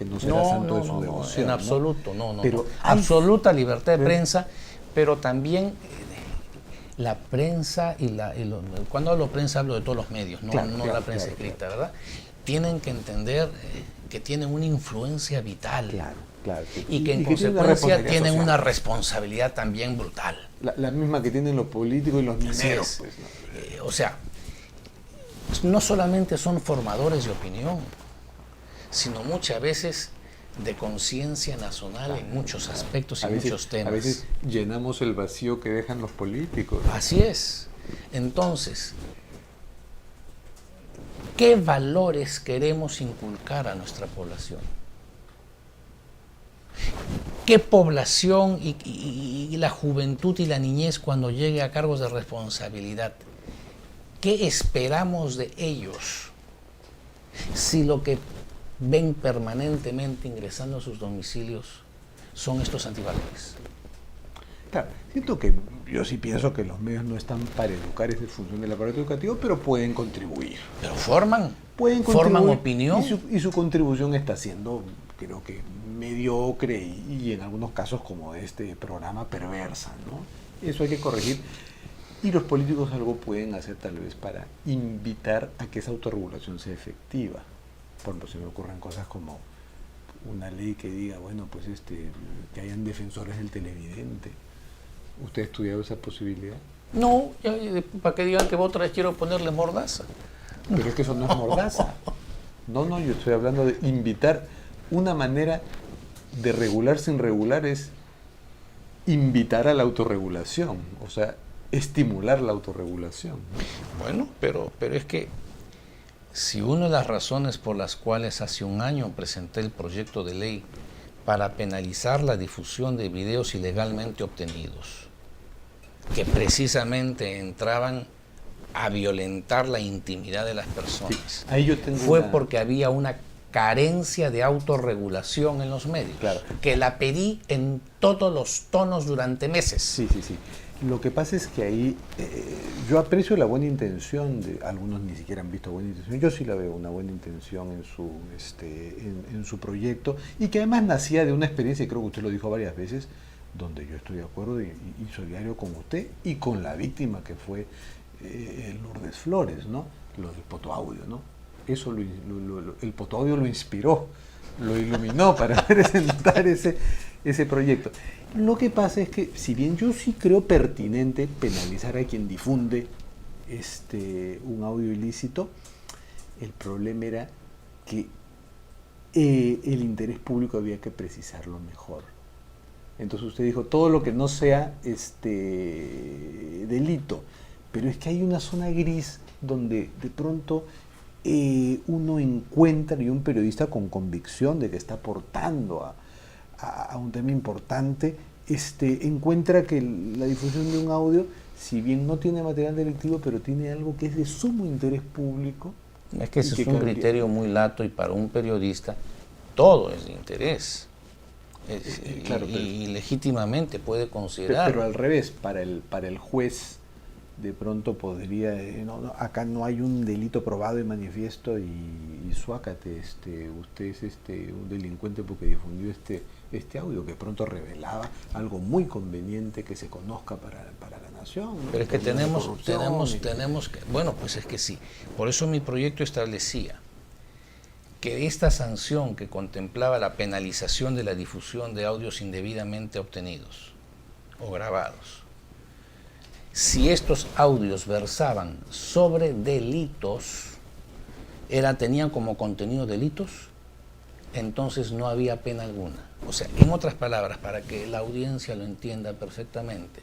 que no será santo de su devoción. En absoluto, Pero absoluta libertad de prensa, pero también la prensa cuando hablo prensa hablo de todos los medios, no la prensa escrita, ¿verdad? Tienen que entender que tienen una influencia vital. Claro. Y que en consecuencia tienen una responsabilidad también brutal. La misma que tienen los políticos y los mineros. Pues, ¿no? O sea, no solamente son formadores de opinión, sino muchas veces de conciencia nacional en muchos aspectos y muchos temas. A veces llenamos el vacío que dejan los políticos. Así es. Entonces, ¿qué valores queremos inculcar a nuestra población? ¿Qué población y la juventud y la niñez cuando llegue a cargos de responsabilidad? ¿Qué esperamos de ellos? Si lo que ven permanentemente ingresando a sus domicilios son estos antivalores. Claro, siento que yo sí pienso que los medios no están para educar, esa es función del aparato educativo, pero pueden contribuir. Pero forman opinión. Y su contribución está siendo, creo que, mediocre y en algunos casos, como este programa, perversa, ¿no? Eso hay que corregir. Y los políticos algo pueden hacer tal vez para invitar a que esa autorregulación sea efectiva. Por ejemplo, se me ocurren cosas como una ley que diga, bueno, pues que hayan defensores del televidente. ¿Usted ha estudiado esa posibilidad? No, para que digan que vos otra vez quiero ponerle mordaza. Pero es que eso no es mordaza. No, yo estoy hablando de invitar. Una manera de regular sin regular es invitar a la autorregulación, o sea, estimular la autorregulación. Bueno, pero es que si una de las razones por las cuales hace un año presenté el proyecto de ley para penalizar la difusión de videos ilegalmente obtenidos, que precisamente entraban a violentar la intimidad de las personas, sí, ahí yo tengo fue porque había una carencia de autorregulación en los medios, que la pedí en todos los tonos durante meses. Sí. Lo que pasa es que ahí yo aprecio la buena intención de algunos, ni siquiera han visto buena intención. Yo sí la veo una buena intención en su proyecto, y que además nacía de una experiencia, y creo que usted lo dijo varias veces, donde yo estoy de acuerdo y solidario con usted y con la víctima que fue Lourdes Flores, ¿no? Lo del Potoaudio, ¿no? Eso el Potoaudio lo inspiró, lo iluminó para presentar ese proyecto. Lo que pasa es que, si bien yo sí creo pertinente penalizar a quien difunde un audio ilícito, el problema era que el interés público había que precisarlo mejor. Entonces usted dijo, todo lo que no sea delito, pero es que hay una zona gris donde de pronto uno encuentra, y un periodista con convicción de que está aportando a un tema importante, encuentra que la difusión de un audio, si bien no tiene material delictivo, pero tiene algo que es de sumo interés público. Es que ese es un criterio muy lato, y para un periodista todo es de interés. Claro, y legítimamente puede considerar. Pero al revés, para el juez, de pronto podría, acá no hay un delito probado y manifiesto, y suácate, usted es un delincuente porque difundió este audio que pronto revelaba algo muy conveniente que se conozca para la nación, ¿no? Pero es que tenemos que, bueno, pues es que sí. Por eso mi proyecto establecía que esta sanción que contemplaba la penalización de la difusión de audios indebidamente obtenidos o grabados, si estos audios versaban sobre delitos, tenían como contenido delitos, entonces no había pena alguna. O sea, en otras palabras, para que la audiencia lo entienda perfectamente,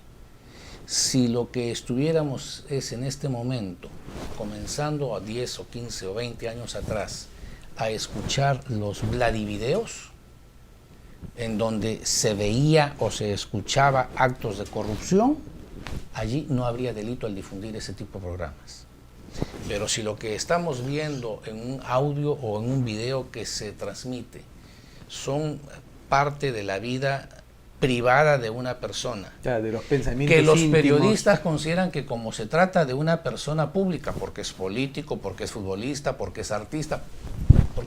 si lo que estuviéramos es en este momento, comenzando a 10 o 15 o 20 años atrás, a escuchar los Vladivideos, en donde se veía o se escuchaba actos de corrupción, allí no habría delito al difundir ese tipo de programas. Pero si lo que estamos viendo en un audio o en un video que se transmite son parte de la vida privada de una persona, de los pensamientos que los íntimos, periodistas consideran que como se trata de una persona pública, porque es político, porque es futbolista, porque es artista,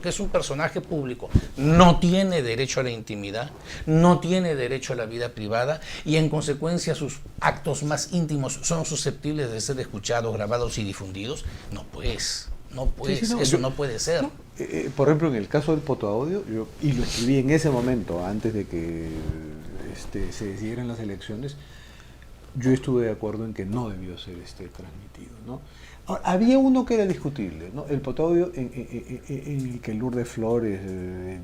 porque es un personaje público, no tiene derecho a la intimidad, no tiene derecho a la vida privada y en consecuencia sus actos más íntimos son susceptibles de ser escuchados, grabados y difundidos? No pues, Sí, no, eso no puede ser. No, por ejemplo, en el caso del Potoaudio, y lo escribí en ese momento, antes de que se decidieran las elecciones, yo estuve de acuerdo en que no debió ser transmitido, ¿no? Ahora, había uno que era discutible, ¿no? El Potoaudio en el que Lourdes Flores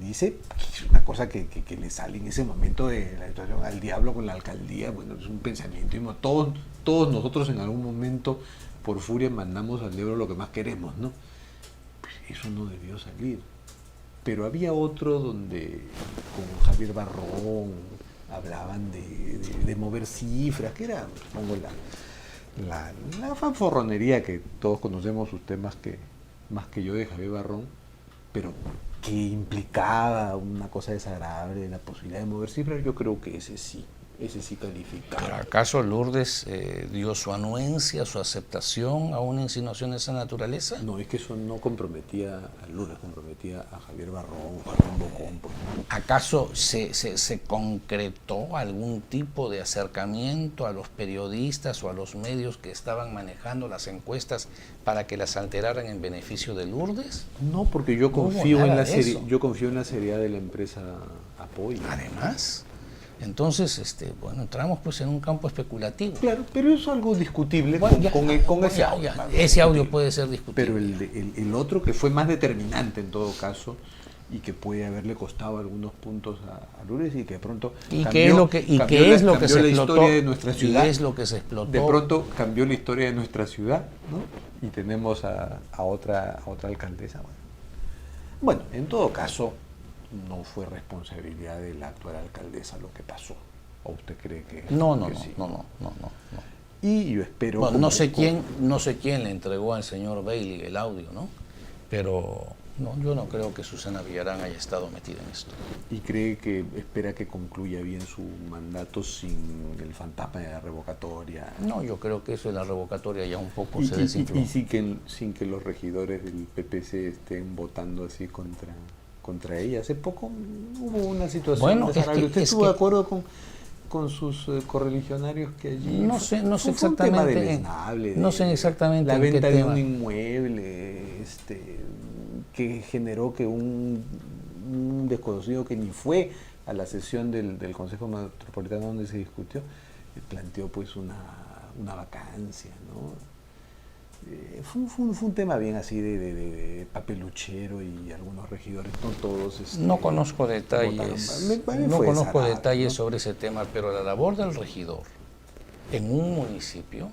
dice, es una cosa que le sale en ese momento de la situación al diablo con la alcaldía. Bueno, es un pensamiento, todos nosotros en algún momento por furia mandamos al diablo lo que más queremos, ¿no? Pues eso no debió salir. Pero había otro donde con Javier Barrón hablaban de mover cifras, que era, supongo, la fanforronería que todos conocemos, usted más que yo, de Javier Barrón, pero que implicaba una cosa desagradable, la posibilidad de mover cifras. Yo creo que ese sí calificaba. ¿Pero acaso Lourdes dio su anuencia, su aceptación a una insinuación de esa naturaleza? No, es que eso no comprometía a Lourdes, comprometía a Javier Barrón, Barrón Bocón. ¿Acaso se concretó algún tipo de acercamiento a los periodistas o a los medios que estaban manejando las encuestas para que las alteraran en beneficio de Lourdes? No, porque yo confío en la seriedad de la empresa Apoyo. Además, entonces, bueno, entramos pues en un campo especulativo. Claro, pero eso es algo discutible con ese audio. Ese audio puede ser discutible. Pero el otro, que fue más determinante en todo caso, y que puede haberle costado algunos puntos a Lourdes, y que de pronto cambió la historia de nuestra ciudad. ¿Qué es lo que se explotó? De pronto cambió la historia de nuestra ciudad, ¿no? Y tenemos a otra alcaldesa. Bueno, en todo caso, no fue responsabilidad de la actual alcaldesa lo que pasó. ¿O usted cree que no? Sí? No. Y yo espero... Bueno, no sé quién le entregó al señor Bailey el audio, ¿no? Pero no, yo no creo que Susana Villarán haya estado metida en esto. ¿Y espera que concluya bien su mandato sin el fantasma de la revocatoria? No, yo creo que eso de la revocatoria ya un poco se desinfló. Y sin que los regidores del PPC estén votando así contra ella. Hace poco hubo una situación desagradable. ¿Usted estuvo de acuerdo con sus correligionarios que allí? No sé exactamente. Un tema deleznable, no sé exactamente la venta en qué de tema. un inmueble que generó que un desconocido que ni fue a la sesión del Consejo Metropolitano donde se discutió, planteó pues una vacancia, ¿no? Fue un tema bien así de papeluchero, y algunos regidores, no todos... no conozco detalles, ¿no? sobre ese tema, pero la labor del regidor en un municipio,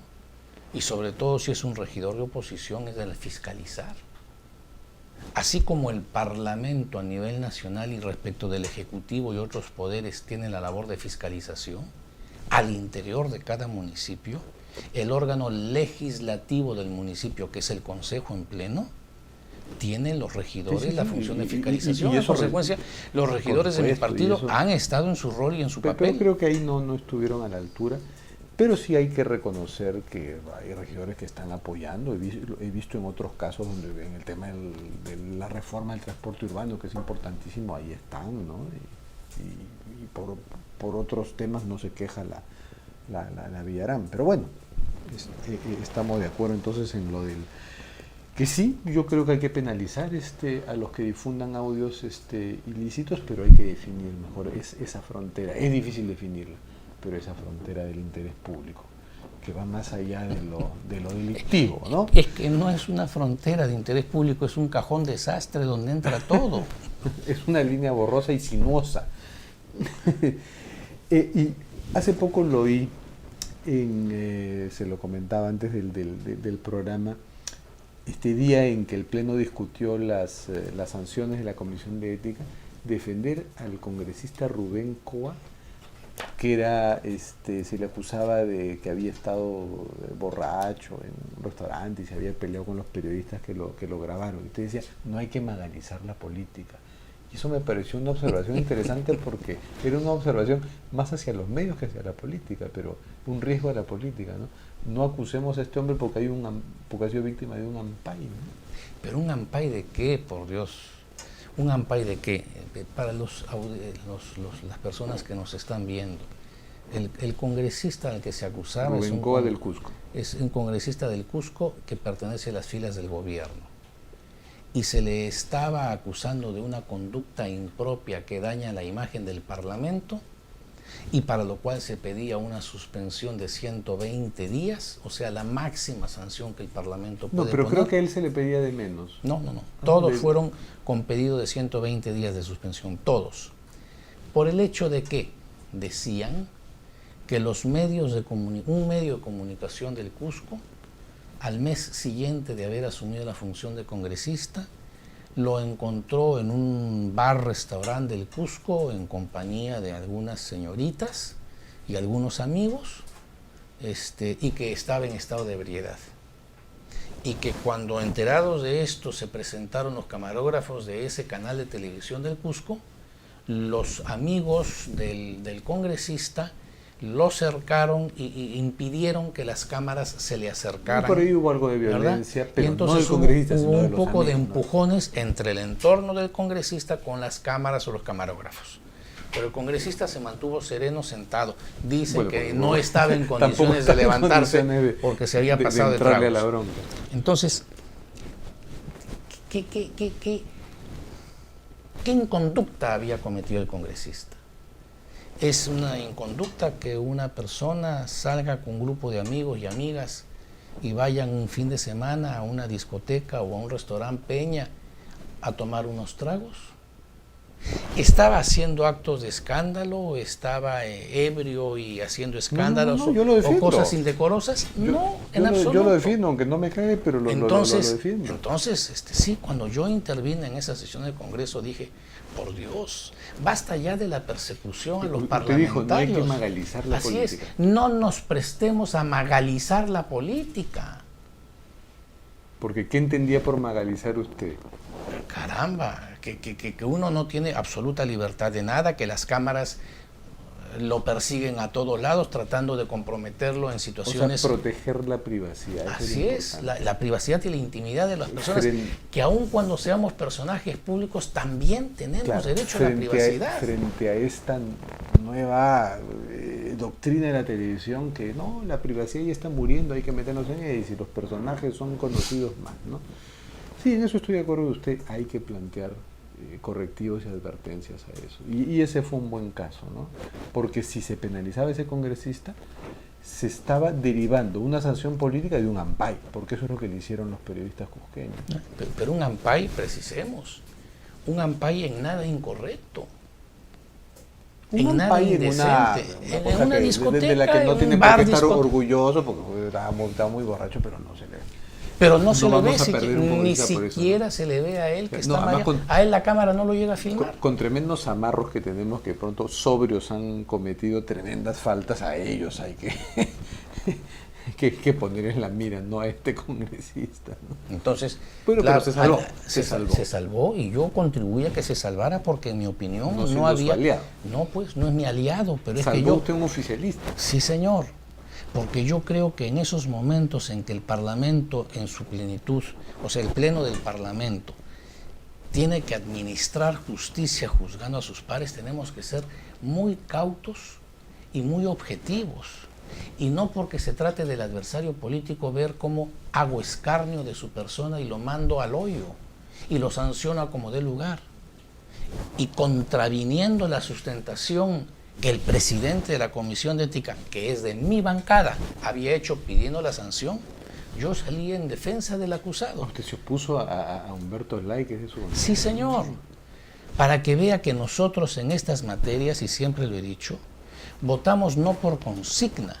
y sobre todo si es un regidor de oposición, es de fiscalizar. Así como el Parlamento a nivel nacional y respecto del Ejecutivo y otros poderes tiene la labor de fiscalización, al interior de cada municipio, el órgano legislativo del municipio, que es el Consejo en Pleno, tienen los regidores la función de fiscalización. Y en consecuencia, los regidores de mi partido han estado en su rol y en su papel. Pero creo que ahí no estuvieron a la altura. Pero sí hay que reconocer que hay regidores que están apoyando. He visto en otros casos donde en el tema de la reforma del transporte urbano, que es importantísimo, ahí están, ¿no? Y por otros temas no se queja la Villarán. Pero bueno, estamos de acuerdo entonces en lo del... Que sí, yo creo que hay que penalizar a los que difundan audios ilícitos, pero hay que definir mejor esa frontera. Es difícil definirla, pero esa frontera del interés público, que va más allá de lo delictivo, ¿no? Es que no es una frontera de interés público, es un cajón desastre donde entra todo. Es una línea borrosa y sinuosa. Y hace poco lo oí, se lo comentaba antes del programa, este día en que el Pleno discutió las sanciones de la Comisión de Ética, defender al congresista Rubén Coa, que era se le acusaba de que había estado borracho en un restaurante y se había peleado con los periodistas que lo grabaron. Y usted decía, no hay que banalizar la política. Y eso me pareció una observación interesante, porque era una observación más hacia los medios que hacia la política, pero un riesgo de la política, ¿no? No acusemos a este hombre porque ha sido víctima de un ampay, ¿no? ¿Pero un ampay de qué, por Dios? ¿Un ampay de qué? Para las personas que nos están viendo. El congresista al que se acusaba del Cusco. Es un congresista del Cusco que pertenece a las filas del gobierno. Y se le estaba acusando de una conducta impropia que daña la imagen del Parlamento, y para lo cual se pedía una suspensión de 120 días, o sea, la máxima sanción que el Parlamento puede poner. No, pero poner. creo que a él se le pedía de menos. No. Todos fueron con pedido de 120 días de suspensión, todos. Por el hecho de que decían que un medio de comunicación del Cusco, al mes siguiente de haber asumido la función de congresista, lo encontró en un bar-restaurante del Cusco en compañía de algunas señoritas y algunos amigos, y que estaba en estado de ebriedad. Y que cuando enterados de esto se presentaron los camarógrafos de ese canal de televisión del Cusco, los amigos del congresista lo cercaron y impidieron que las cámaras se le acercaran. Por ahí hubo algo de violencia, ¿verdad? pero y entonces no del congresista, sino hubo de un los poco amigos, de empujones entre el entorno del congresista con las cámaras o los camarógrafos. Pero el congresista se mantuvo sereno, sentado. Dice que no estaba en condiciones de levantarse porque se había pasado de tragos. A la bronca. Entonces, ¿qué inconducta había cometido el congresista? Es una inconducta que una persona salga con un grupo de amigos y amigas y vayan un fin de semana a una discoteca o a un restaurante Peña a tomar unos tragos. ¿Estaba haciendo actos de escándalo? ¿Estaba ebrio y haciendo escándalos o cosas indecorosas? No, en absoluto. Yo lo defiendo, aunque no me cae, pero lo defiendo. Entonces, sí, cuando yo intervine en esa sesión del Congreso dije, por Dios, basta ya de la persecución a los parlamentarios. Dijo, no hay que magalizar la política. Así es, no nos prestemos a magalizar la política. Porque ¿qué entendía por magalizar usted? Caramba, que uno no tiene absoluta libertad de nada, que las cámaras lo persiguen a todos lados tratando de comprometerlo en situaciones... O sea, proteger la privacidad. Así es, la privacidad y la intimidad de las personas, que aun cuando seamos personajes públicos también tenemos derecho a la privacidad. Frente a esta nueva doctrina de la televisión que no, la privacidad ya está muriendo, hay que meternos en ella, y si los personajes son conocidos más, ¿no? Sí, en eso estoy de acuerdo con usted, hay que plantear correctivos y advertencias a eso. Y ese fue un buen caso, ¿no? Porque si se penalizaba a ese congresista, se estaba derivando una sanción política de un ampay, porque eso es lo que le hicieron los periodistas cusqueños. Pero un ampay, precisemos, un ampay en nada incorrecto. En nada indecente. En una discoteca, de la que no en tiene un por bar qué estar orgulloso, porque estaba muy borracho, pero no se le... Pero no se le ve, ni siquiera se le ve a él que está mareado. A él la cámara no lo llega a filmar. Con tremendos amarros que tenemos, que pronto sobrios han cometido tremendas faltas, a ellos hay que poner en la mira, no a este congresista, ¿no? Entonces, pero se salvó. Se salvó y yo contribuí a que se salvara porque en mi opinión no había... aliado. No, pues no es mi aliado, pero es que ¿Salvó usted un oficialista? Sí, señor. Porque yo creo que en esos momentos en que el Parlamento en su plenitud, o sea, el Pleno del Parlamento, tiene que administrar justicia juzgando a sus pares, tenemos que ser muy cautos y muy objetivos. Y no porque se trate del adversario político ver cómo hago escarnio de su persona y lo mando al hoyo y lo sanciono como dé lugar. Y contraviniendo la sustentación que el presidente de la Comisión de Ética, que es de mi bancada, había hecho pidiendo la sanción, yo salí en defensa del acusado. ¿Usted se opuso a Humberto Slay, que es de su bancada? Sí, señor. Para que vea que nosotros en estas materias, y siempre lo he dicho, votamos no por consigna,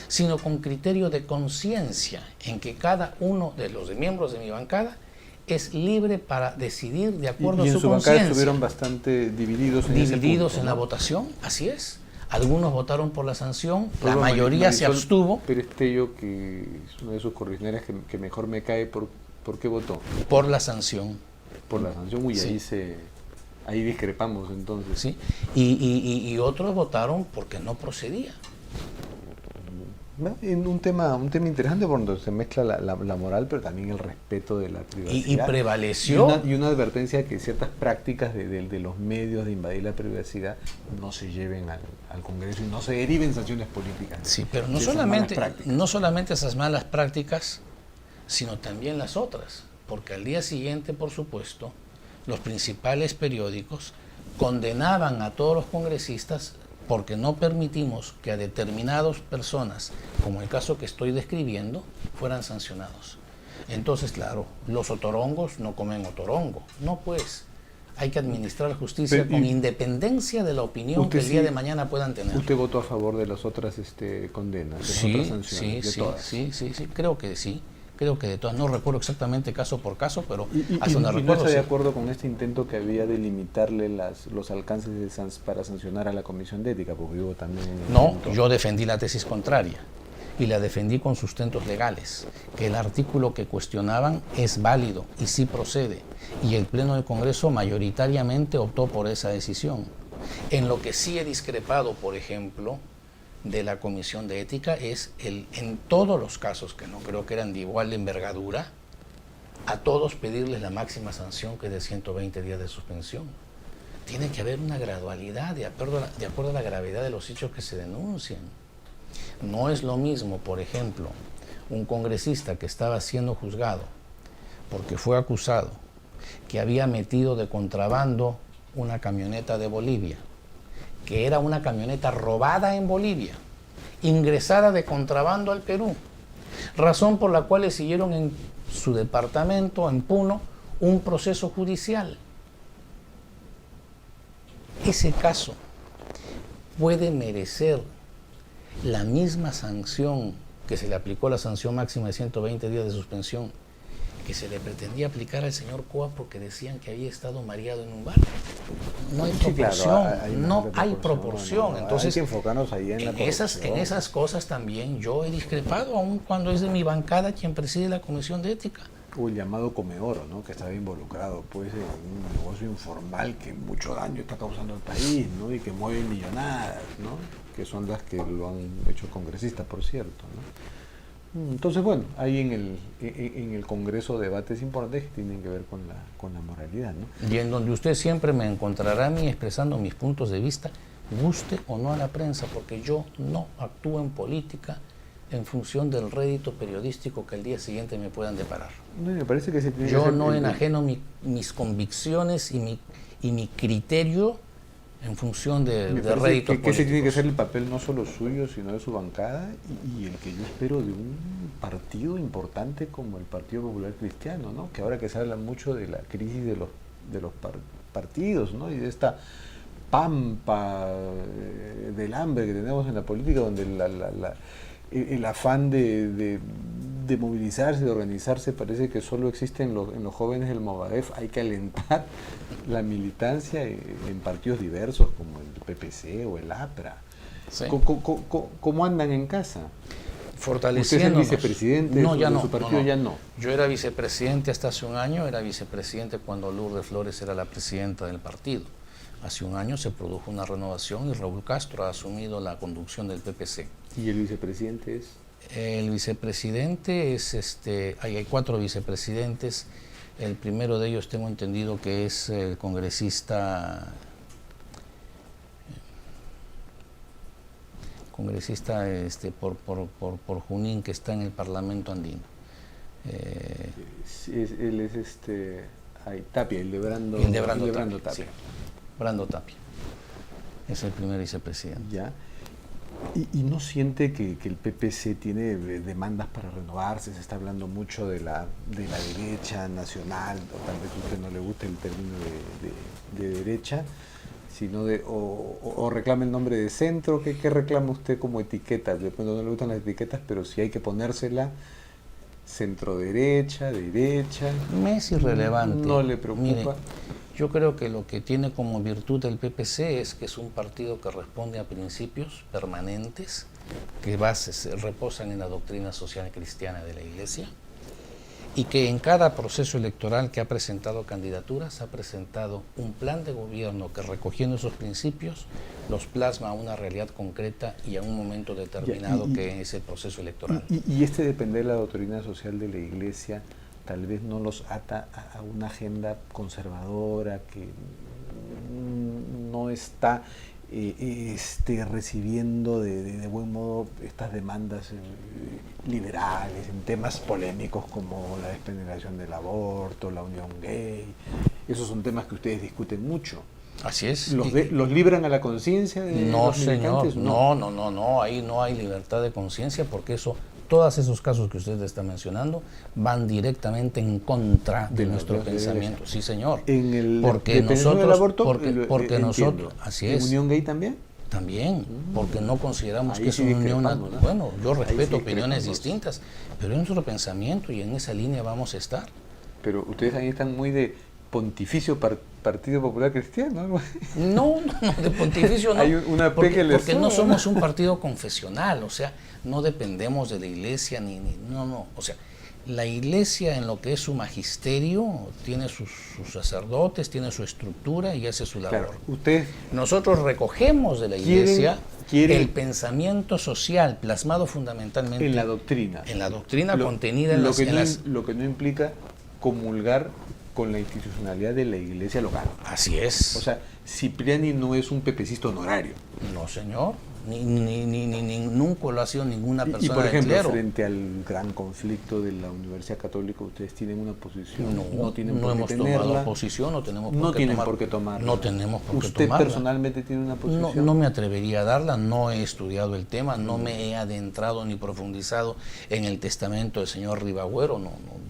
sino con criterio de conciencia, en que cada uno de los miembros de mi bancada es libre para decidir de acuerdo a su conciencia. Y en su bancada estuvieron bastante divididos en ese punto, en ¿no? la votación, así es. Algunos votaron por la sanción, la mayoría se abstuvo. Pero Tello, que es una de sus correligionarias que mejor me cae, ¿por qué votó? Por la sanción. Por la sanción, sí. Ahí discrepamos entonces. Sí, y otros votaron porque no procedía. ¿no? En un tema interesante por donde se mezcla la moral, pero también el respeto de la privacidad. Y prevaleció. Y una advertencia que ciertas prácticas de los medios de invadir la privacidad no se lleven al Congreso y no se deriven sanciones políticas. Sí, pero no solamente esas malas prácticas, sino también las otras. Porque al día siguiente, por supuesto, los principales periódicos condenaban a todos los congresistas porque no permitimos que a determinadas personas, como el caso que estoy describiendo, fueran sancionados. Entonces, claro, los otorongos no comen otorongo. No, pues, hay que administrar justicia con independencia de la opinión que el día de mañana puedan tener. ¿Usted votó a favor de las otras condenas, de las otras sanciones? Sí, creo que sí. Creo que de todas, no recuerdo exactamente caso por caso, pero hasta donde recuerdo. ¿Y no está de acuerdo con este intento que había de limitarle los alcances para sancionar a la Comisión de Ética? Porque hubo también... No, yo defendí la tesis contraria y la defendí con sustentos legales, que el artículo que cuestionaban es válido y sí procede, y el Pleno del Congreso mayoritariamente optó por esa decisión. En lo que sí he discrepado, por ejemplo, de la Comisión de Ética es en todos los casos, que no creo que eran de igual envergadura, a todos pedirles la máxima sanción, que es de 120 días de suspensión. Tiene que haber una gradualidad de acuerdo a la gravedad de los hechos que se denuncian. No es lo mismo, por ejemplo, un congresista que estaba siendo juzgado porque fue acusado que había metido de contrabando una camioneta de Bolivia, que era una camioneta robada en Bolivia, ingresada de contrabando al Perú, razón por la cual le siguieron en su departamento, en Puno, un proceso judicial. Ese caso puede merecer la misma sanción que se le aplicó, la sanción máxima de 120 días de suspensión, que se le pretendía aplicar al señor Coa porque decían que había estado mareado en un bar. No hay proporción, no hay proporción. Entonces, hay que enfocarnos ahí en esas cosas también yo he discrepado, aun cuando es de mi bancada quien preside la Comisión de Ética. O el llamado Comeoro, ¿no? Que estaba involucrado pues, en un negocio informal que mucho daño está causando al país, ¿no? Y que mueve millonadas, ¿no? Que son las que lo han hecho congresistas, por cierto, ¿no? Entonces, bueno, hay en el Congreso debates importantes que tienen que ver con la moralidad, ¿no? Y en donde usted siempre me encontrará a mí expresando mis puntos de vista, guste o no a la prensa, porque yo no actúo en política en función del rédito periodístico que el día siguiente me puedan deparar. No, me parece que yo no enajeno mis convicciones y mi criterio en función de réditos políticos. Que ese tiene que ser el papel no solo suyo, sino de su bancada y el que yo espero de un partido importante como el Partido Popular Cristiano, ¿no? Que ahora que se habla mucho de la crisis de los partidos, ¿no? Y de esta pampa del hambre que tenemos en la política, donde el afán de movilizarse, de organizarse, parece que solo existe en los jóvenes del Movadef. Hay que alentar la militancia en partidos diversos como el PPC o el APRA. Sí. ¿Cómo andan en casa? Fortaleciendo. ¿Usted es el vicepresidente de su partido? Ya no. Yo era vicepresidente hasta hace un año, era vicepresidente cuando Lourdes Flores era la presidenta del partido. Hace un año se produjo una renovación y Raúl Castro ha asumido la conducción del PPC. ¿Y el vicepresidente es? El vicepresidente es, hay 4 vicepresidentes. El primero de ellos tengo entendido que es el congresista por Junín, que está en el Parlamento andino. Él es Tapia, el de Brando Tapia. Sí. Brando Tapia es el primer vicepresidente. Ya. ¿Y no siente que el PPC tiene demandas para renovarse? Se está hablando mucho de la derecha nacional, o tal vez a usted no le guste el término de derecha, sino o reclama el nombre de centro. ¿Qué reclama usted como etiqueta? De pronto no le gustan las etiquetas, pero si hay que ponérsela, centro derecha. Me es irrelevante. ¿No le preocupa? Mire, yo creo que lo que tiene como virtud el PPC es que es un partido que responde a principios permanentes que reposan en la doctrina social cristiana de la Iglesia y que en cada proceso electoral que ha presentado candidaturas ha presentado un plan de gobierno que, recogiendo esos principios, los plasma a una realidad concreta y a un momento determinado que es el proceso electoral. Y este depender de la doctrina social de la Iglesia tal vez no los ata a una agenda conservadora que no está recibiendo de buen modo estas demandas liberales en temas polémicos como la despenalización del aborto, la unión gay. Esos son temas que ustedes discuten mucho. Así es. ¿Los libran a la conciencia de los militantes? No, ahí no hay libertad de conciencia, porque todos esos casos que usted está mencionando van directamente en contra de nuestro pensamiento. Sí, señor. Porque nosotros, aborto, porque nosotros, así es. ¿En unión gay también? También, porque no consideramos ahí que es una unión. ¿no? Bueno, yo respeto opiniones distintas, pero es nuestro pensamiento y en esa línea vamos a estar. Pero ustedes ahí están muy de pontificio Partido Popular Cristiano. No, de pontificio no. Hay una porque no somos un partido confesional, o sea, no dependemos de la Iglesia no. O sea, la Iglesia, en lo que es su magisterio, tiene sus sacerdotes, tiene su estructura y hace su labor. Claro, nosotros recogemos de la Iglesia el pensamiento social plasmado fundamentalmente en la doctrina. En la doctrina contenida en las... Lo que no implica comulgar con la institucionalidad de la Iglesia local. Así es. O sea, Cipriani no es un pepecista honorario. No, señor. Nunca lo ha sido ninguna persona. Y por ejemplo, del clero, frente al gran conflicto de la Universidad Católica, ustedes tienen una posición. No hemos tomado posición, no tenemos por qué tomarla. No tenemos por qué tomarla. ¿Usted personalmente tiene una posición? No me atrevería a darla, no he estudiado el tema, no me he adentrado ni profundizado en el testamento del señor Ribagüero,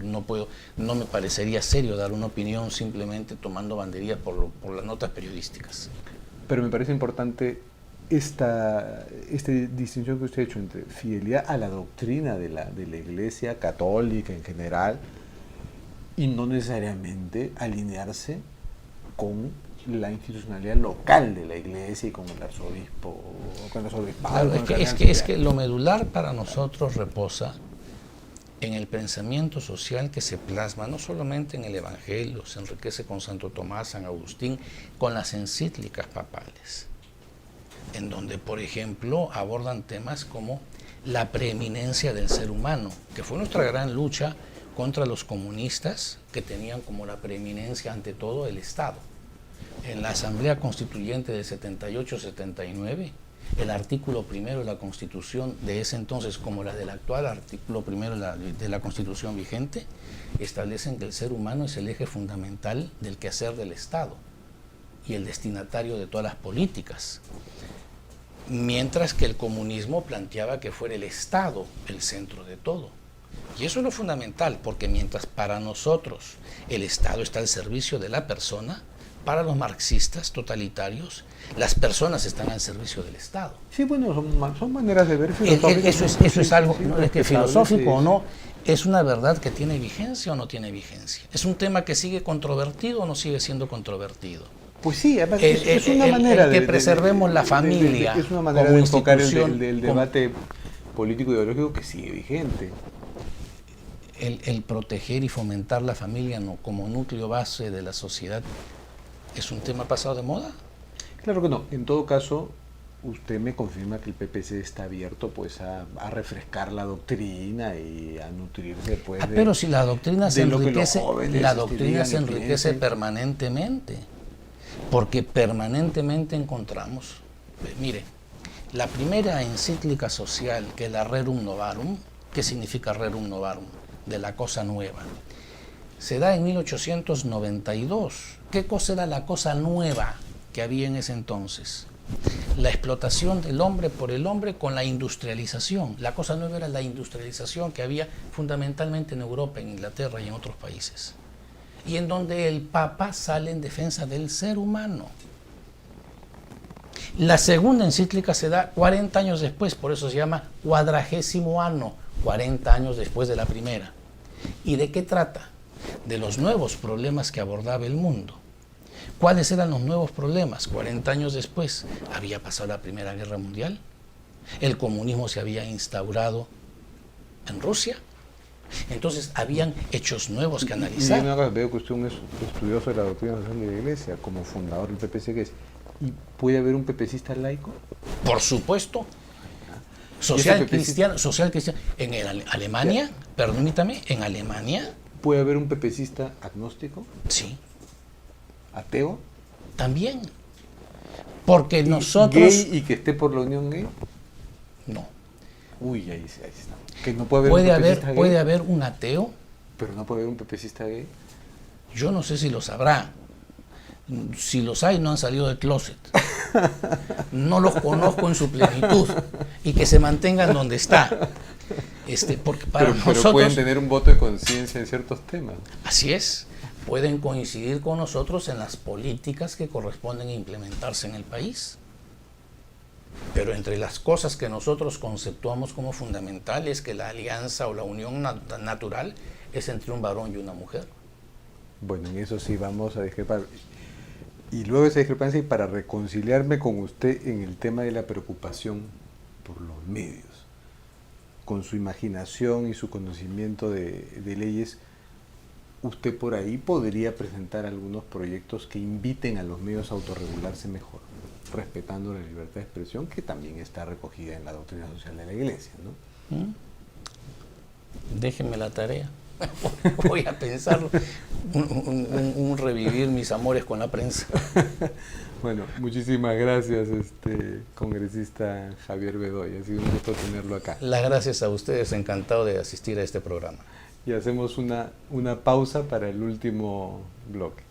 no puedo, no me parecería serio dar una opinión simplemente tomando bandería por las notas periodísticas. Pero me parece importante esta distinción que usted ha hecho entre fidelidad a la doctrina de la Iglesia católica en general y no necesariamente alinearse con la institucionalidad local de la Iglesia y con el arzobispo o con el arzobispado. Claro, es que lo medular para nosotros reposa en el pensamiento social que se plasma no solamente en el Evangelio, se enriquece con Santo Tomás, San Agustín, con las encíclicas papales, en donde, por ejemplo, abordan temas como la preeminencia del ser humano, que fue nuestra gran lucha contra los comunistas, que tenían como la preeminencia ante todo el Estado. En la Asamblea Constituyente de 78-79, el artículo primero de la Constitución de ese entonces, como la del actual artículo primero de la Constitución vigente, establecen que el ser humano es el eje fundamental del quehacer del Estado y el destinatario de todas las políticas. Mientras que el comunismo planteaba que fuera el Estado el centro de todo. Y eso es lo fundamental, porque mientras para nosotros el Estado está al servicio de la persona, para los marxistas totalitarios, las personas están al servicio del Estado. Sí, bueno, son maneras de ver filosóficas. Eso es algo, no es que filosófico o no, es una verdad que tiene vigencia o no tiene vigencia. Es un tema que sigue controvertido o no sigue siendo controvertido. Pues sí, además es una manera de que preservemos la familia. Es una manera de enfocar el debate político ideológico que sigue vigente. El proteger y fomentar la familia como núcleo base de la sociedad es un tema pasado de moda. Claro que no. En todo caso, usted me confirma que el PPC está abierto pues a refrescar la doctrina y a nutrirse pues pero si la doctrina se enriquece permanentemente. Porque permanentemente encontramos, mire, la primera encíclica social, que es la Rerum Novarum, ¿qué significa Rerum Novarum? De la cosa nueva. Se da en 1892. ¿Qué cosa era la cosa nueva que había en ese entonces? La explotación del hombre por el hombre con la industrialización. La cosa nueva era la industrialización que había fundamentalmente en Europa, en Inglaterra y en otros países. Y en donde el Papa sale en defensa del ser humano. La segunda encíclica se da 40 años después, por eso se llama 40º año, 40 años después de la primera. ¿Y de qué trata? De los nuevos problemas que abordaba el mundo. ¿Cuáles eran los nuevos problemas? 40 años después había pasado la Primera Guerra Mundial, el comunismo se había instaurado en Rusia, Entonces, habían hechos nuevos que Y analizar. una cosa, veo que usted es un estudioso de la doctrina social de la Iglesia, como fundador del PPC, que es, ¿y puede haber un PPCista laico? Por supuesto. Social cristiano. En Alemania, permítame, en Alemania, ¿Puede haber un PPCista agnóstico? sí, ¿Ateo? también. Porque ¿Y nosotros... ¿Gay y que esté por la unión gay? No. Uy, ahí está. Que no puede haber Puede un haber, PPCista puede gay, haber un ateo, pero no puede haber un PPCista gay. yo no sé si los habrá. Si los hay, no han salido del closet. No los conozco en su plenitud. Y que se mantengan donde está. Porque para Pero nosotros, pueden tener un voto de conciencia en ciertos temas. así es, pueden coincidir con nosotros en las políticas que corresponden implementarse en el país. Pero entre las cosas que nosotros conceptuamos como fundamentales, que la alianza o la unión natural es entre un varón y una mujer. Bueno, en eso sí vamos a discrepar. Y luego esa discrepancia, y para reconciliarme con usted en el tema de la preocupación por los medios, con su imaginación y su conocimiento de leyes, usted por ahí podría presentar algunos proyectos que inviten a los medios a autorregularse mejor, respetando la libertad de expresión, que también está recogida en la doctrina social de la Iglesia, ¿no? Déjenme la tarea. Voy a pensarlo. Un revivir mis amores con la prensa. Bueno, muchísimas gracias, congresista Javier Bedoya. Ha sido un gusto tenerlo acá. Las gracias a ustedes, encantado de asistir a este programa. Y hacemos una pausa para el último bloque.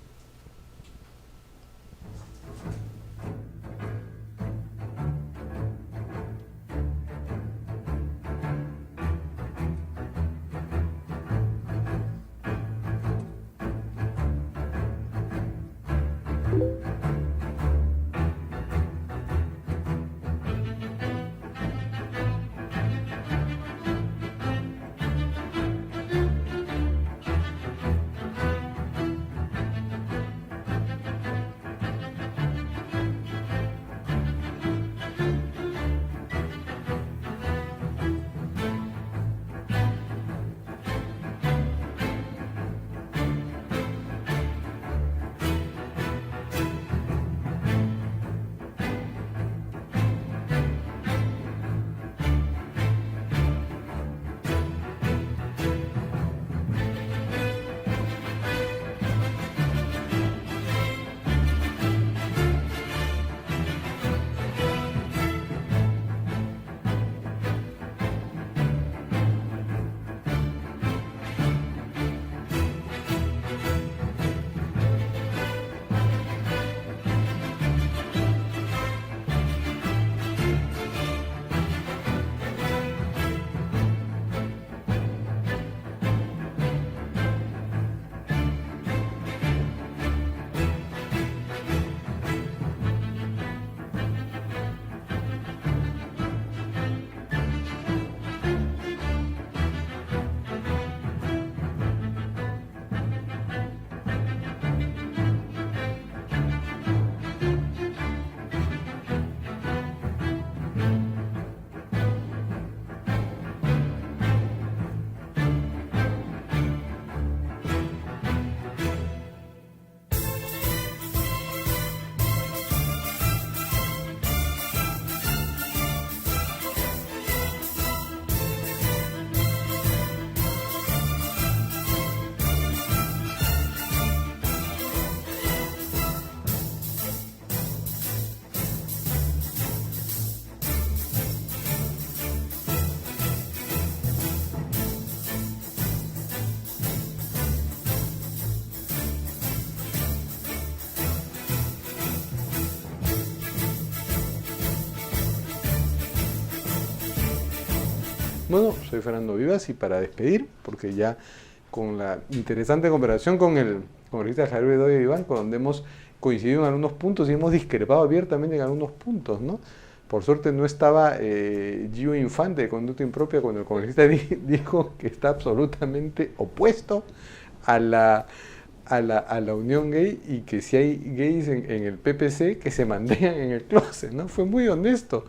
Bueno, soy Fernando Vivas y para despedir, porque ya con la interesante conversación con el congresista Javier Bedoya Iván, con donde hemos coincidido en algunos puntos y hemos discrepado abiertamente en algunos puntos, ¿no? Por suerte no estaba Gio Infante de Conducta Impropia cuando el congresista dijo que está absolutamente opuesto a la unión gay y que si hay gays en el PPC que se mantengan en el closet, ¿no? Fue muy honesto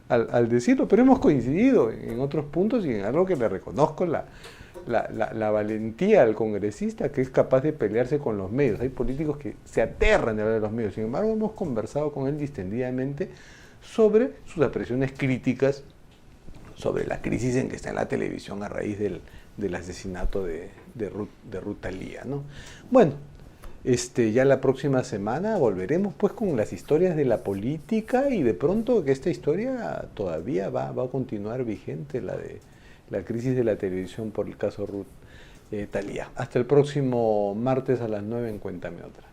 al decirlo, pero hemos coincidido en otros puntos y en algo que le reconozco la valentía del congresista que es capaz de pelearse con los medios. Hay políticos que se aterran de hablar de los medios. Sin embargo, hemos conversado con él distendidamente sobre sus apreciaciones críticas sobre la crisis en que está en la televisión a raíz del asesinato de Ruth Thalía, ¿no? Bueno, ya la próxima semana volveremos pues con las historias de la política y de pronto que esta historia todavía va a continuar vigente, la de la crisis de la televisión por el caso Ruth Thalía. Hasta el próximo martes a las 9 en Cuéntame Otra.